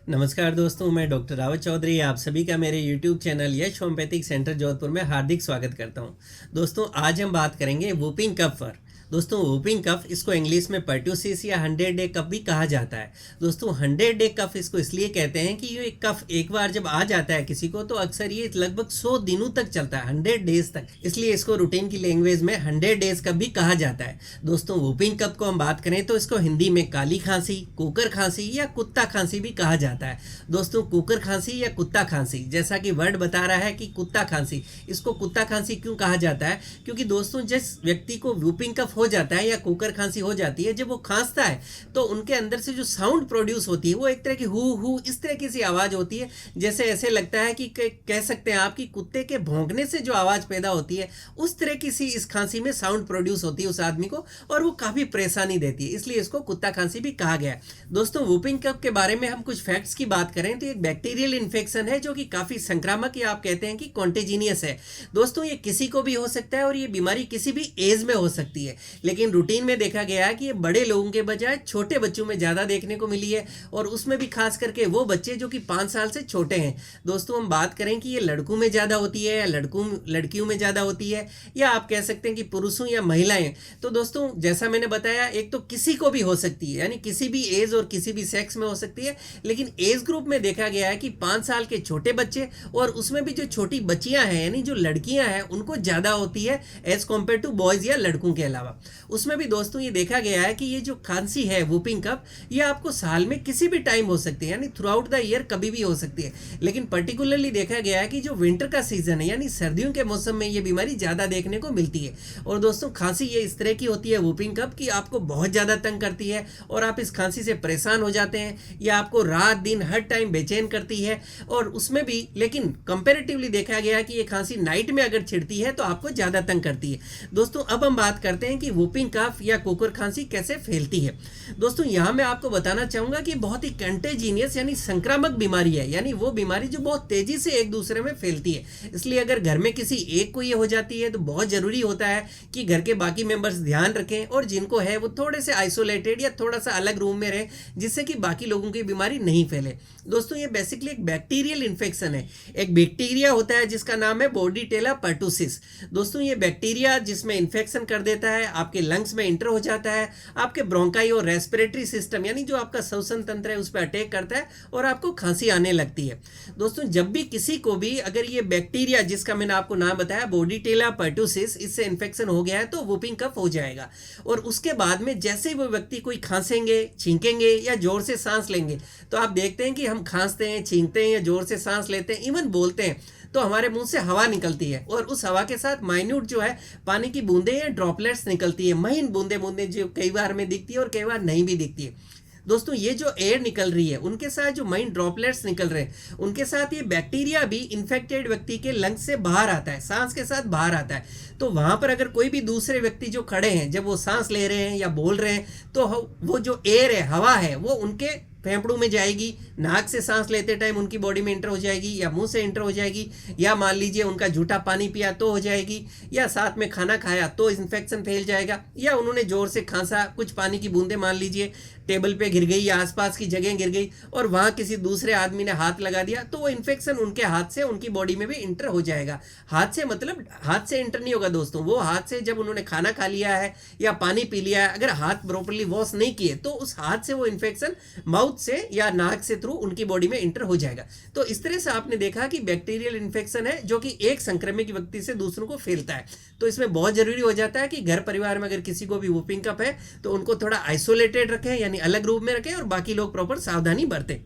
नमस्कार दोस्तों, मैं डॉक्टर रावत चौधरी आप सभी का मेरे यूट्यूब चैनल यश होम्योपैथिक सेंटर जोधपुर में हार्दिक स्वागत करता हूं। दोस्तों, आज हम बात करेंगे वूपिंग कफ पर। दोस्तों, वूपिंग कफ इसको इंग्लिश में पर्ट्यूसिस या 100 डे कफ भी कहा जाता है। दोस्तों, 100 डे कफ इसको इसलिए कहते हैं कि ये कफ एक बार जब आ जाता है किसी को तो अक्सर ये लगभग 100 दिनों तक चलता है, 100 डेज तक। इसलिए इसको रूटीन की लैंग्वेज में 100 डेज कफ भी कहा जाता है। दोस्तों, वूपिंग कफ को हम बात करें तो इसको हिंदी में काली खांसी, कुकर खांसी या कुत्ता खांसी भी कहा जाता है। दोस्तों, कुकर खांसी या कुत्ता खांसी, जैसा कि वर्ड बता रहा है कि कुत्ता खांसी, इसको कुत्ता खांसी क्यों कहा जाता है? क्योंकि दोस्तों, जिस व्यक्ति को वूपिंग कफ हो जाता है या कुकर खांसी हो जाती है, जब वो खांसता है तो उनके अंदर से जो साउंड प्रोड्यूस होती है वो एक तरह की हु हु इस तरह की सी आवाज होती है, जैसे ऐसे लगता है कि कह सकते हैं आप कि कुत्ते के भौंकने से जो आवाज पैदा होती है उस तरह की सी इस खांसी में साउंड प्रोड्यूस होती है उस आदमी को, और वो काफी परेशानी देती है, इसलिए इसको कुत्ता खांसी भी कहा गया है। दोस्तों, वूपिंग कफ के बारे में हम कुछ फैक्ट्स की बात करें तो एक बैक्टीरियल इन्फेक्शन है जो कि काफी संक्रामक या आप कहते हैं कि कॉन्टेजिनियस है। दोस्तों, ये किसी को भी हो सकता है और ये बीमारी किसी भी एज में हो सकती है, लेकिन रूटीन में देखा गया है कि ये बड़े लोगों के बजाय छोटे बच्चों में ज्यादा देखने को मिली है, और उसमें भी खास करके वो बच्चे जो कि 5 साल से छोटे हैं। दोस्तों, हम बात करें कि ये लड़कों में ज्यादा होती है या लड़कियों में ज्यादा होती है, या आप कह सकते हैं कि पुरुषों या महिलाएं। तो दोस्तों, जैसा मैंने बताया, एक तो किसी को भी हो सकती है, यानी किसी भी एज और किसी भी सेक्स में हो सकती है, लेकिन एज ग्रुप में देखा गया है कि 5 साल के छोटे बच्चे और उसमें भी जो छोटी बच्चियां हैं यानी जो लड़कियां हैं उनको ज्यादा होती है एज कम्पेयर टू बॉयज या लड़कों के अलावा। उसमें भी दोस्तों ये देखा गया है कि ये जो खांसी है वूपिंग कफ, ये आपको साल में किसी भी टाइम हो सकती है, यानी थ्रू आउट द ईयर कभी भी हो सकती है, लेकिन पर्टिकुलरली देखा गया है कि जो विंटर का सीजन है यानी सर्दियों के मौसम में ये बीमारी ज्यादा देखने को मिलती है। और दोस्तों, खांसी ये इस तरह की होती है वूपिंग कफ कि आपको बहुत ज्यादा तंग करती है और आप इस खांसी से परेशान हो जाते हैं, या आपको रात दिन हर टाइम बेचैन करती है, और उसमें भी लेकिन कंपैरेटिवली देखा गया कि ये खांसी नाइट में अगर छिड़ती है तो आपको ज्यादा तंग करती है। दोस्तों, अब हम बात करते हैं कि वूपिंग कफ या कुकर खांसी कैसे फैलती है। दोस्तों, यहां मैं आपको बताना चाहूंगा कि बहुत ही कंटेजिनियस यानी संक्रामक बीमारी है, यानी वो बीमारी जो बहुत तेजी से एक दूसरे में फैलती है। इसलिए अगर घर में किसी एक को ये हो जाती है तो बहुत जरूरी होता है कि घर के बाकी मेंबर्स ध्यान रखें, और जिनको है वो थोड़े से आइसोलेटेड या थोड़ा सा अलग रूम में रहे, जिससे कि बाकी लोगों की बीमारी नहीं फैले। दोस्तों, ये बेसिकली एक बैक्टीरियल इन्फेक्शन है। एक बैक्टीरिया होता है जिसका नाम है बोर्डीटेला पर्टुसिस। दोस्तों, ये बैक्टीरिया जिसमें इन्फेक्शन कर देता है, आपके लंग्स में इंटर हो जाता है, आपके ब्रोंकाई और रेस्पिरेटरी सिस्टम यानी जो आपका श्वसन तंत्र है उस पर अटैक करता है और आपको खांसी आने लगती है। दोस्तों, जब भी किसी को भी अगर ये बैक्टीरिया जिसका मैंने आपको नाम बताया बोर्डीटेला पर्टुसिस, इससे इन्फेक्शन हो गया है तो वूपिंग कफ हो जाएगा। और उसके बाद में जैसे ही वो व्यक्ति कोई खांसेंगे, छींकेंगे या जोर से सांस लेंगे, तो आप देखते हैं कि हम खांसते हैं, छींकते हैं या जोर से सांस लेते हैं, इवन बोलते हैं, तो हमारे मुंह से हवा निकलती है, और उस हवा के साथ माइन्यूट जो है पानी की बूंदें या ड्रॉपलेट्स निकलती है, महीन बूंदे बूंदे जो कई बार में दिखती है और कई बार नहीं भी दिखती है। दोस्तों, ये जो एयर निकल रही है उनके साथ जो माइन ड्रॉपलेट्स निकल रहे हैं उनके साथ ये बैक्टीरिया भी इन्फेक्टेड व्यक्ति के लंग्स से बाहर आता है, सांस के साथ बाहर आता है। तो वहां पर अगर कोई भी दूसरे व्यक्ति जो खड़े हैं, जब वो सांस ले रहे हैं या बोल रहे हैं, तो वो जो एयर है, हवा है, वो उनके फेफड़ों में जाएगी, नाक से सांस लेते टाइम उनकी बॉडी में इंटर हो जाएगी, या मुंह से इंटर हो जाएगी, या मान लीजिए उनका झूठा पानी पिया तो हो जाएगी, या साथ में खाना खाया तो इन्फेक्शन फैल जाएगा, या उन्होंने जोर से खांसा, कुछ पानी की बूंदें मान लीजिए टेबल पे गिर गई या आसपास की जगह गिर गई और वहां किसी दूसरे आदमी ने हाथ लगा दिया, तो वो इन्फेक्शन उनके हाथ से उनकी बॉडी में भी इंटर हो जाएगा। हाथ से मतलब हाथ से इंटर नहीं होगा दोस्तों, वो हाथ से जब उन्होंने खाना खा लिया है या पानी पी लिया है, अगर हाथ प्रॉपर्ली वॉश नहीं किए तो उस हाथ से वो इन्फेक्शन माउथ से या नाक से थ्रू उनकी बॉडी में इंटर हो जाएगा। तो इस तरह से आपने देखा कि बैक्टीरियल इन्फेक्शन है जो कि एक संक्रमित व्यक्ति से दूसरों को फैलता है। तो इसमें बहुत जरूरी हो जाता है कि घर परिवार में अगर किसी को भी वूपिंग कफ है तो उनको थोड़ा आइसोलेटेड रखें, यानी अलग रूम में रखें, और बाकी लोग प्रॉपर सावधानी बरतें।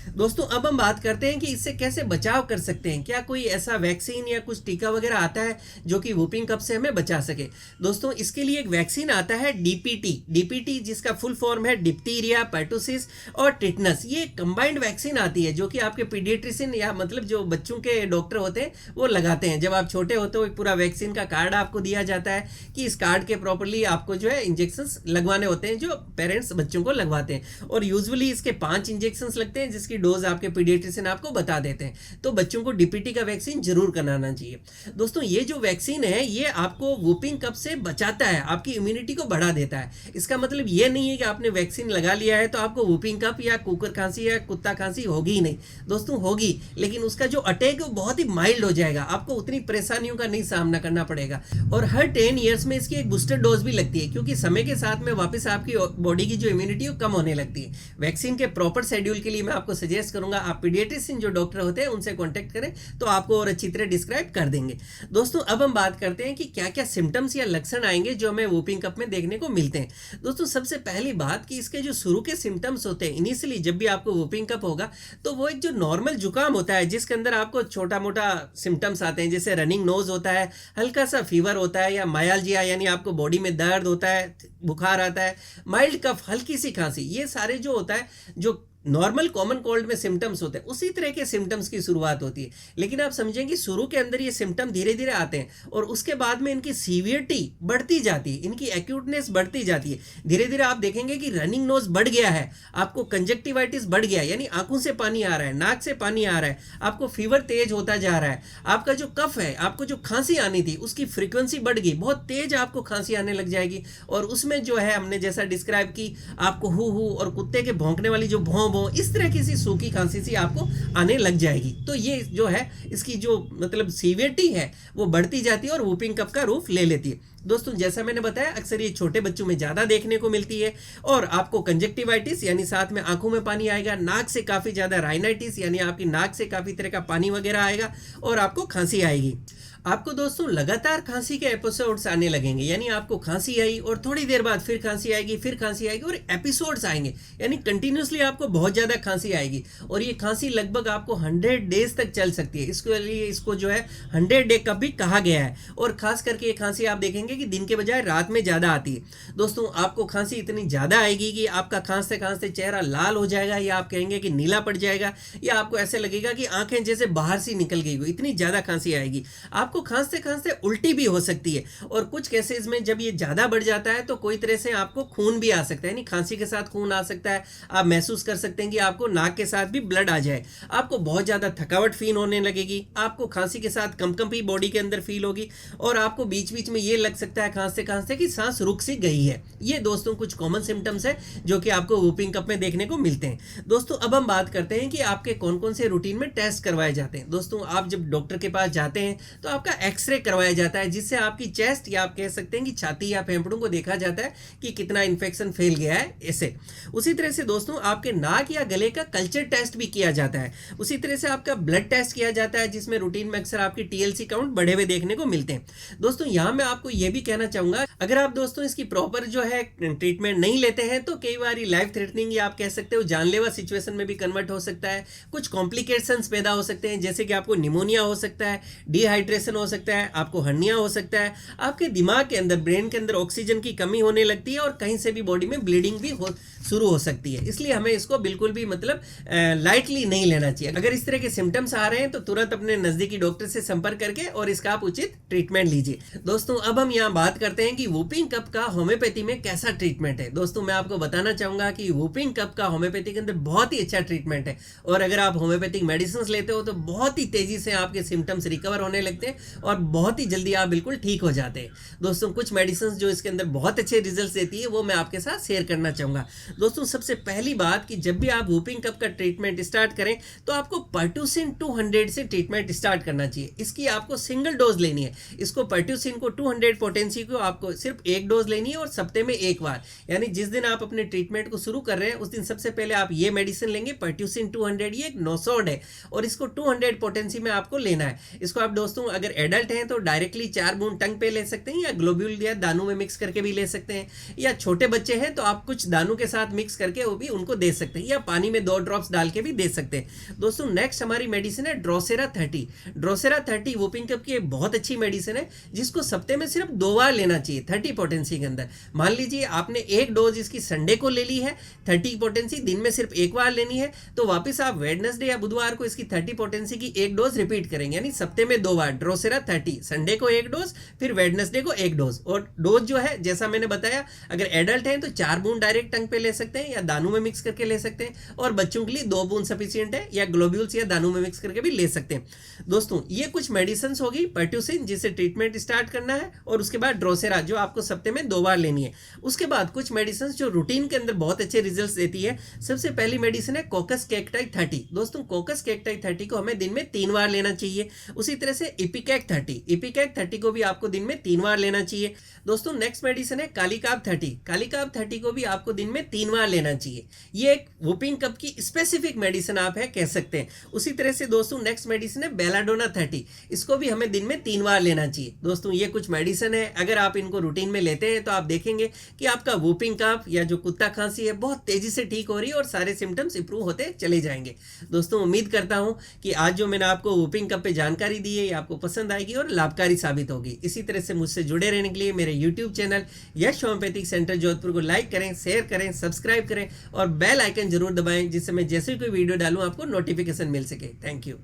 दोस्तों, अब हम बात करते हैं कि इससे कैसे बचाव कर सकते हैं। क्या कोई ऐसा वैक्सीन या कुछ टीका वगैरह आता है जो कि वूपिंग कफ से हमें बचा सके? दोस्तों, इसके लिए एक वैक्सीन आता है डीपीटी जिसका फुल फॉर्म है डिप्थीरिया, पर्टुसिस और टिटनस। ये कंबाइंड वैक्सीन आती है जो कि आपके पीडियाट्रिशियन या मतलब जो बच्चों के डॉक्टर होते हैं वो लगाते हैं। जब आप छोटे होते हो, पूरा वैक्सीन का कार्ड आपको दिया जाता है कि इस कार्ड के प्रॉपरली आपको जो है इंजेक्शन लगवाने होते हैं, जो पेरेंट्स बच्चों को लगवाते हैं। और यूजुअली इसके 5 इंजेक्शन लगते हैं, जिसकी इसकी डोज आपके पीडियाट्रिशियन आपको बता देते हैं। तो बच्चों को डीपीटी का वैक्सीन जरूर कराना चाहिए। दोस्तों ये जो वैक्सीन है ये आपको वूपिंग कफ से बचाता है, आपकी इम्यूनिटी को बढ़ा देता है। इसका मतलब ये नहीं है कि आपने वैक्सीन लगा लिया है तो आपको वूपिंग कफ या कुकर खांसी या कुत्ता खांसी होगी ही नहीं। दोस्तों होगी, लेकिन उसका जो अटैक है वो बहुत ही माइल्ड हो जाएगा, आपको उतनी परेशानियों का नहीं सामना करना पड़ेगा। और हर 10 ईयर्स में इसकी एक बूस्टर डोज भी लगती है, क्योंकि समय के साथ में वापस आपकी बॉडी की जो इम्यूनिटी है कम होने लगती है। वैक्सीन के प्रॉपर शेड्यूल के लिए मैं आपको सजेस्ट करूंगा आप पीडियाट्रिशियन जो डॉक्टर होते हैं उनसे कॉन्टेक्ट करें, तो आपको और अच्छी तरह डिस्क्राइब कर देंगे। दोस्तों अब हम बात करते हैं कि क्या क्या सिम्टम्स या लक्षण आएंगे जो हमें वूपिंग कफ में देखने को मिलते हैं। दोस्तों सबसे पहली बात कि इसके जो शुरू के सिम्टम्स होते हैं, इनिशियली जब भी आपको वूपिंग कफ होगा तो वो एक जो नॉर्मल जुकाम होता है जिसके अंदर आपको छोटा मोटा सिम्टम्स आते हैं, जैसे रनिंग नोज होता है, हल्का सा फीवर होता है, या मायालजिया यानी आपको बॉडी में दर्द होता है, बुखार आता है, माइल्ड कफ, हल्की सी खांसी, ये सारे जो होता है जो नॉर्मल कॉमन कोल्ड में सिम्टम्स होते हैं उसी तरह के सिम्टम्स की शुरुआत होती है। लेकिन आप समझेंगे शुरू के अंदर ये सिम्टम धीरे धीरे आते हैं और उसके बाद में इनकी सीवियरिटी बढ़ती जाती है, इनकी एक्यूटनेस बढ़ती जाती है। धीरे धीरे आप देखेंगे कि रनिंग नोज बढ़ गया है, आपको कंजक्टिवाइटिस बढ़ गया है, यानी आंखों से पानी आ रहा है, नाक से पानी आ रहा है, आपको फीवर तेज होता जा रहा है, आपका जो कफ है, आपको जो खांसी आनी थी उसकी फ्रीक्वेंसी बढ़ गई, बहुत तेज आपको खांसी आने लग जाएगी। और उसमें जो है हमने जैसा डिस्क्राइब की, आपको हु और कुत्ते के भौंकने वाली जो भौं इस तरह की सी सूखी खांसी सी आपको आने लग जाएगी। तो ये जो है इसकी जो मतलब सीवियरिटी है वो बढ़ती जाती है और वूपिंग कफ का रूप ले लेती है। दोस्तों जैसा मैंने बताया अक्सर ये छोटे बच्चों में ज़्यादा देखने को मिलती है और आपको कंजक्टिवाइटिस यानी साथ में आंखों में पानी आएगा, नाक से काफ़ी ज़्यादा राइनाइटिस यानी आपकी नाक से काफ़ी तरह का पानी वगैरह आएगा और आपको खांसी आएगी। आपको दोस्तों लगातार खांसी के एपिसोड्स आने लगेंगे, यानी आपको खांसी आई और थोड़ी देर बाद फिर खांसी आएगी, फिर खांसी आएगी और एपिसोड्स आएंगे, यानी कंटिन्यूसली आपको बहुत ज़्यादा खांसी आएगी। और ये खांसी लगभग आपको 100 डेज तक चल सकती है, इसके लिए इसको जो है 100 डे का भी कहा गया है। और खास करके ये खांसी आप देखेंगे कि दिन के बजाय रात में ज़्यादा आती है। दोस्तों आपको खांसी इतनी ज़्यादा आएगी कि आपका खांसते खांसते चेहरा लाल हो जाएगा, या आप कहेंगे कि नीला पड़ जाएगा, या आपको ऐसे लगेगा कि आंखें जैसे बाहर से निकल गई हो, इतनी ज़्यादा खांसी आएगी। आपको खांसते खांसते उल्टी भी हो सकती है, और कुछ केसेस में जब ये ज़्यादा बढ़ जाता है तो कोई तरह से आपको खून भी आ सकता है, यानी खांसी के साथ खून आ सकता है। आप महसूस कर सकते हैं कि आपको नाक के साथ भी ब्लड आ जाए, आपको बहुत ज़्यादा थकावट फील होने लगेगी, आपको खांसी के साथ कंपकंपी बॉडी के अंदर फील होगी, और आपको बीच बीच में ये लग सकता है खांसते खांसते कि सांस रुक सी गई है। ये दोस्तों कुछ कॉमन सिम्टम्स है जो कि आपको वूपिंग कफ में देखने को मिलते हैं। दोस्तों अब हम बात करते हैं कि आपके कौन कौन से रूटीन में टेस्ट करवाए जाते हैं। दोस्तों आप जब डॉक्टर के पास जाते हैं तो आपका एक्सरे करवाया जाता है, जिससे आपकी चेस्ट या आप कह सकते हैं कि छाती या फेफड़ों को देखा जाता है कि कितना इन्फेक्शन फैल गया है ऐसे। उसी तरह से दोस्तों आपके नाक या गले का कल्चर टेस्ट भी किया जाता है। उसी तरह से आपका ब्लड टेस्ट किया जाता है, जिसमें रूटीन में अक्सर आपकी टीएलसी काउंट बढ़े हुए देखने को मिलते हैं। दोस्तों यहाँ मैं आपको यह भी कहना चाहूंगा, अगर आप दोस्तों इसकी प्रॉपर जो है ट्रीटमेंट नहीं लेते हैं तो कई बार लाइफ थ्रेटनिंग या आप कह सकते हो जानलेवा सिचुएशन में भी कन्वर्ट हो सकता है। कुछ कॉम्प्लिकेशंस पैदा हो सकते हैं, जैसे कि आपको निमोनिया हो सकता है, डिहाइड्रेशन हो सकता है, आपको हर्निया हो सकता है, आपके दिमाग के अंदर ब्रेन के अंदर ऑक्सीजन की कमी होने लगती है, और कहीं से भी बॉडी में ब्लीडिंग भी शुरू हो सकती है। इसलिए हमें इसको बिल्कुल भी मतलब लाइटली नहीं लेना चाहिए। अगर इस तरह के सिम्टम्स आ रहे हैं तो तुरंत अपने नजदीकी डॉक्टर से संपर्क करके और इसका आप उचित ट्रीटमेंट लीजिए। दोस्तों अब हम यहाँ बात करते हैं कि वूपिंग कफ का होम्योपैथी में कैसा ट्रीटमेंट है। दोस्तों मैं आपको बताना चाहूंगा कि वूपिंग कफ का होम्योपैथी के अंदर बहुत ही अच्छा ट्रीटमेंट है, और अगर आप होम्योपैथिक मेडिसिन लेते हो तो बहुत ही तेजी से आपके सिम्टम्स रिकवर होने लगते हैं और बहुत ही जल्दी आप बिल्कुल ठीक हो जाते हैं। दोस्तों कुछ मेडिसिन जो इसके अंदर बहुत अच्छे रिजल्ट देती है वो मैं आपके साथ शेयर करना चाहूंगा। दोस्तों सबसे पहली बात कि जब भी आप वूपिंग कफ का ट्रीटमेंट स्टार्ट करें तो आपको पर्ट्यूसिन 200 से ट्रीटमेंट स्टार्ट करना चाहिए। इसकी आपको सिंगल डोज लेनी है। इसको पर्ट्यूसिन को 200 पोटेंसी को आपको सिर्फ एक डोज लेनी है और सप्ते में एक बार, यानी जिस दिन आप अपने ट्रीटमेंट को शुरू कर रहे हैं उस दिन सबसे पहले आप ये मेडिसिन लेंगे पर्ट्यूसिन 200। ये एक नोसोड है और इसको 200 पोटेंसी में आपको लेना है। इसको आप दोस्तों अगर एडल्ट हैं तो डायरेक्टली 4 बूंद टंग पे ले सकते हैं, या ग्लोब्यूल या दानों में मिक्स करके भी ले सकते हैं, या छोटे बच्चे हैं तो आप कुछ दानों के साथ मिक्स करके वो भी उनको दे सकते हैं, या पानी में 2 ड्रॉप्स डाल के भी दे सकते हैं। दोस्तों नेक्स्ट हमारी मेडिसिन है ड्रोसेरा 30। ड्रोसेरा 30 वूपिंग कफ की एक बहुत अच्छी मेडिसिन है, जिसको सप्ते में सिर्फ 2 बार लेना चाहिए 30 पोटेंसी के अंदर। मान लीजिए आपने एक डोज इसकी संडे को ले ली है 30 पोटेंसी, दिन में सिर्फ एक बार लेनी है, तो वापस आप वेडनेसडे या बुधवार को इसकी 30 पोटेंसी की एक डोज रिपीट करेंगे, यानी सप्ते में 2 बार ड्रोसेरा 30, संडे को एक डोज, फिर वेडनेसडे को एक डोज। और डोज जो है जैसा मैंने बताया, अगर एडल्ट हैं तो 4 बूंद डायरेक्ट टंग पे ले सकते हैं या दानों में मिक्स करके ले सकते हैं, और बच्चों के लिए 2 बूंद सफिशिएंट है, या ग्लोब्यूल्स या दानों में मिक्स करके भी ले सकते हैं। दोस्तों ये कुछ मेडिसिन होगी, पर्ट्यूसिन जिससे ट्रीटमेंट स्टार्ट करना है, और उसके बाद ड्रोसेरा जो आपको सप्ते में 2 बार लेनी है। उसके बाद कुछ मेडिसिन जो रूटीन के अंदर बहुत अच्छे रिजल्ट्स देती है। सबसे पहली मेडिसिन है कोकस कैक्टाई 30। दोस्तों कोकस कैक्टाई 30 को हमें दिन में 3 बार लेना चाहिए। उसी तरह से इपिकैक 30 को भी आपको दिन में 3 बार लेना चाहिए। दोस्तों नेक्स्ट मेडिसिन है कालीकाब 30 को भी आपको दिन में 3 बार लेना चाहिए। ये एक वुपिंग कफ की स्पेसिफिक मेडिसिन आप है कह सकते हैं। उसी तरह से दोस्तों नेक्स्ट मेडिसिन है बेलाडोना 30, इसको भी हमें दिन में 3 बार लेना चाहिए। दोस्तों ये कुछ मेडिसिन है, अगर आप इनको रूटीन में लेते हैं तो आप देखेंगे कि आपका वुपिंग कफ या जो कुत्ता खांसी है बहुत तेजी से ठीक हो रही है और सारे सिम्टम्स इंप्रूव होते चले जाएंगे। दोस्तों उम्मीद करता हूं कि आज जो मैंने आपको वुपिंग कफ पे जानकारी दी है ये आपको पसंद आएगी और लाभकारी साबित होगी। इसी तरह से मुझसे जुड़े रहने के लिए मेरे यूट्यूब चैनल यश होम्योपैथिक सेंटर जोधपुर को लाइक करें, शेयर करें, सब्सक्राइब करें और बेल आइकन जरूर दबाएं, जिससे मैं जैसे कोई वीडियो डालूं आपको नोटिफिकेशन मिल सके। Thank you.